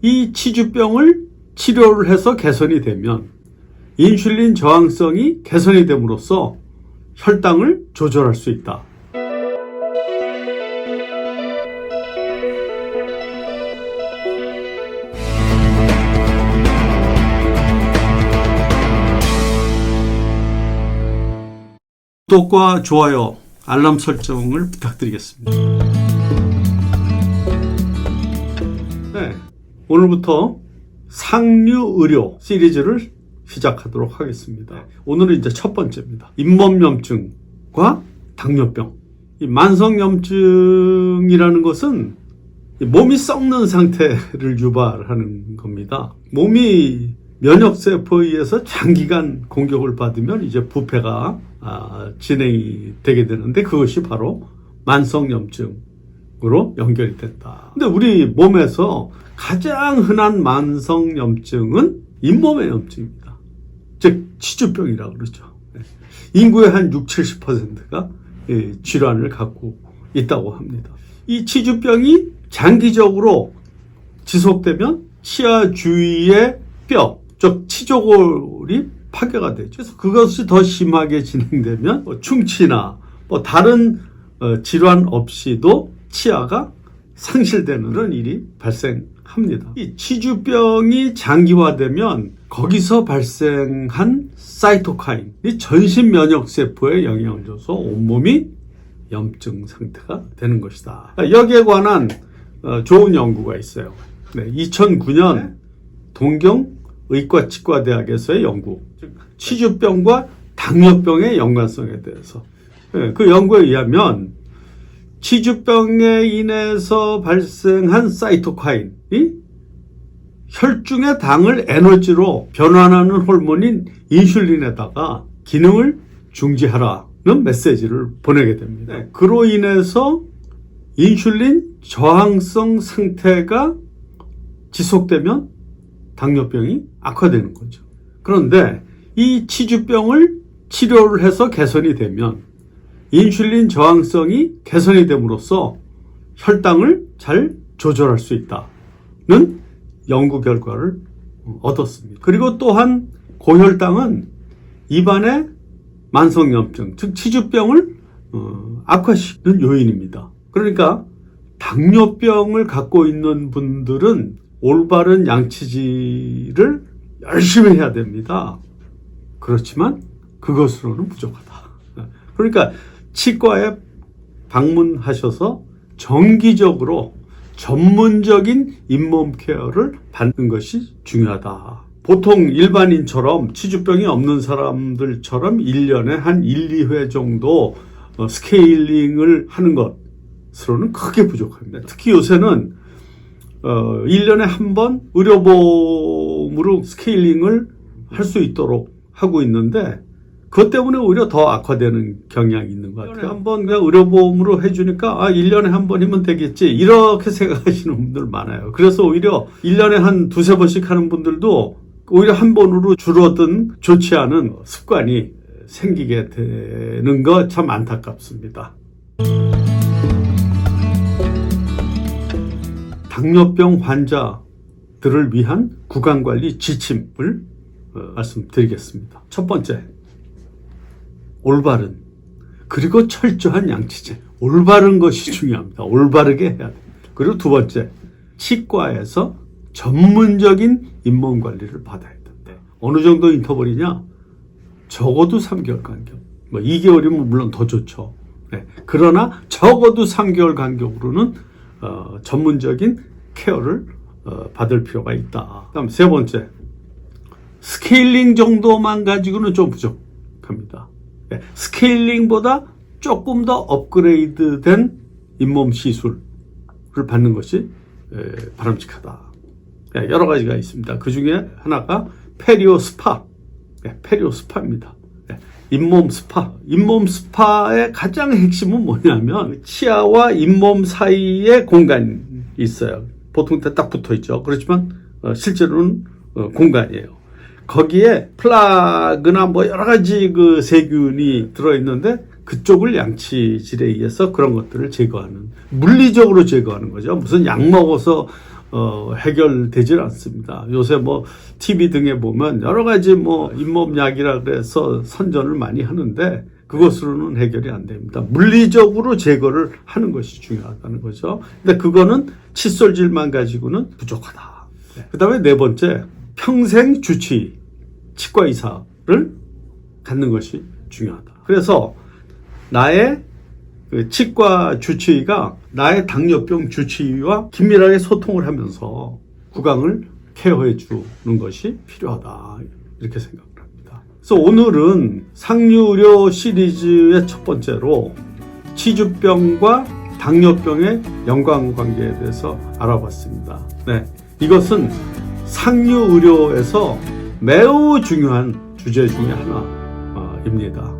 이 치주병을 치료를 해서 개선이 되면 인슐린 저항성이 개선이 됨으로써 혈당을 조절할 수 있다. 구독과 좋아요, 알람 설정을 부탁드리겠습니다. 네, 오늘부터 상류의료 시리즈를 시작하도록 하겠습니다. 오늘은 이제 첫 번째입니다. 잇몸염증과 당뇨병. 이 만성염증이라는 것은 몸이 썩는 상태를 유발하는 겁니다. 몸이 면역세포에 의해서 장기간 공격을 받으면 이제 부패가 진행이 되게 되는데 그것이 바로 만성염증으로 연결이 된다. 근데 우리 몸에서 가장 흔한 만성염증은 잇몸의 염증입니다. 즉 치주병이라고 그러죠. 인구의 한 60-70%가 질환을 갖고 있다고 합니다. 이 치주병이 장기적으로 지속되면 치아 주위의 뼈, 즉 치조골이 파괴가 되죠. 그래서 그것이 더 심하게 진행되면 충치나 다른 질환 없이도 치아가 상실되는 그런 일이 발생합니다. 이 치주병이 장기화되면 거기서 발생한 사이토카인이 전신 면역세포에 영향을 줘서 온몸이 염증 상태가 되는 것이다. 여기에 관한 좋은 연구가 있어요. 2009년 동경의과치과대학에서의 연구, 치주병과 당뇨병의 연관성에 대해서. 그 연구에 의하면 치주병에 인해서 발생한 사이토카인이 혈중의 당을 에너지로 변환하는 호르몬인 인슐린에다가 기능을 중지하라는 메시지를 보내게 됩니다. 그로 인해서 인슐린 저항성 상태가 지속되면 당뇨병이 악화되는 거죠. 그런데 이 치주병을 치료를 해서 개선이 되면 인슐린 저항성이 개선이 됨으로써 혈당을 잘 조절할 수 있다는 연구 결과를 얻었습니다. 그리고 또한 고혈당은 입안의 만성염증, 즉 치주병을 악화시키는 요인입니다. 그러니까 당뇨병을 갖고 있는 분들은 올바른 양치질을 열심히 해야 됩니다. 그렇지만 그것으로는 부족하다. 그러니까 치과에 방문하셔서 정기적으로 전문적인 잇몸 케어를 받는 것이 중요하다. 보통 일반인처럼 치주병이 없는 사람들처럼 1년에 한 1-2회 정도 스케일링을 하는 것으로는 크게 부족합니다. 특히 요새는 1년에 한 번 의료보험으로 스케일링을 할 수 있도록 하고 있는데 그것 때문에 오히려 더 악화되는 경향이 있는 것 같아요. 한번 그냥 의료보험으로 해주니까 1년에 한 번이면 되겠지 이렇게 생각하시는 분들 많아요. 그래서 오히려 1년에 한 2-3번씩 하는 분들도 오히려 한 번으로 줄어든 좋지 않은 습관이 생기게 되는 거 참 안타깝습니다. 당뇨병 환자들을 위한 구강관리 지침을 말씀드리겠습니다. 첫 번째, 올바른 그리고 철저한 양치질. 올바른 것이 중요합니다. 올바르게 해야 됩니다. 그리고 두 번째, 치과에서 전문적인 잇몸 관리를 받아야 된다. 어느 정도 인터벌이냐? 적어도 3개월 간격. 2개월이면 물론 더 좋죠. 그러나 적어도 3개월 간격으로는 전문적인 케어를 받을 필요가 있다. 다음 세 번째, 스케일링 정도만 가지고는 좀 부족합니다. 스케일링보다 조금 더 업그레이드된 잇몸 시술을 받는 것이 바람직하다. 여러 가지가 있습니다. 그 중에 하나가 페리오 스파, 페리오 스파입니다. 잇몸 스파. 잇몸 스파의 가장 핵심은 뭐냐면 치아와 잇몸 사이에 공간이 있어요. 보통 딱 붙어 있죠. 그렇지만 실제로는 공간이에요. 거기에 플라그나 여러 가지 그 세균이 들어있는데 그쪽을 양치질에 의해서 그런 것들을 제거하는, 물리적으로 제거하는 거죠. 무슨 약 먹어서 해결되질 않습니다. 요새 뭐 TV 등에 보면 여러 가지 뭐 잇몸약이라 그래서 선전을 많이 하는데 그것으로는 해결이 안 됩니다. 물리적으로 제거를 하는 것이 중요하다는 거죠. 근데 그거는 칫솔질만 가지고는 부족하다. 그다음에 네 번째, 평생 주치의, 치과 의사를 갖는 것이 중요하다. 그래서 나의 그 치과 주치의가 나의 당뇨병 주치의와 긴밀하게 소통을 하면서 구강을 케어해 주는 것이 필요하다. 이렇게 생각을 합니다. 그래서 오늘은 상류의료 시리즈의 첫 번째로 치주병과 당뇨병의 연관관계에 대해서 알아봤습니다. 네, 이것은 상류의료에서 매우 중요한 주제 중에 하나입니다.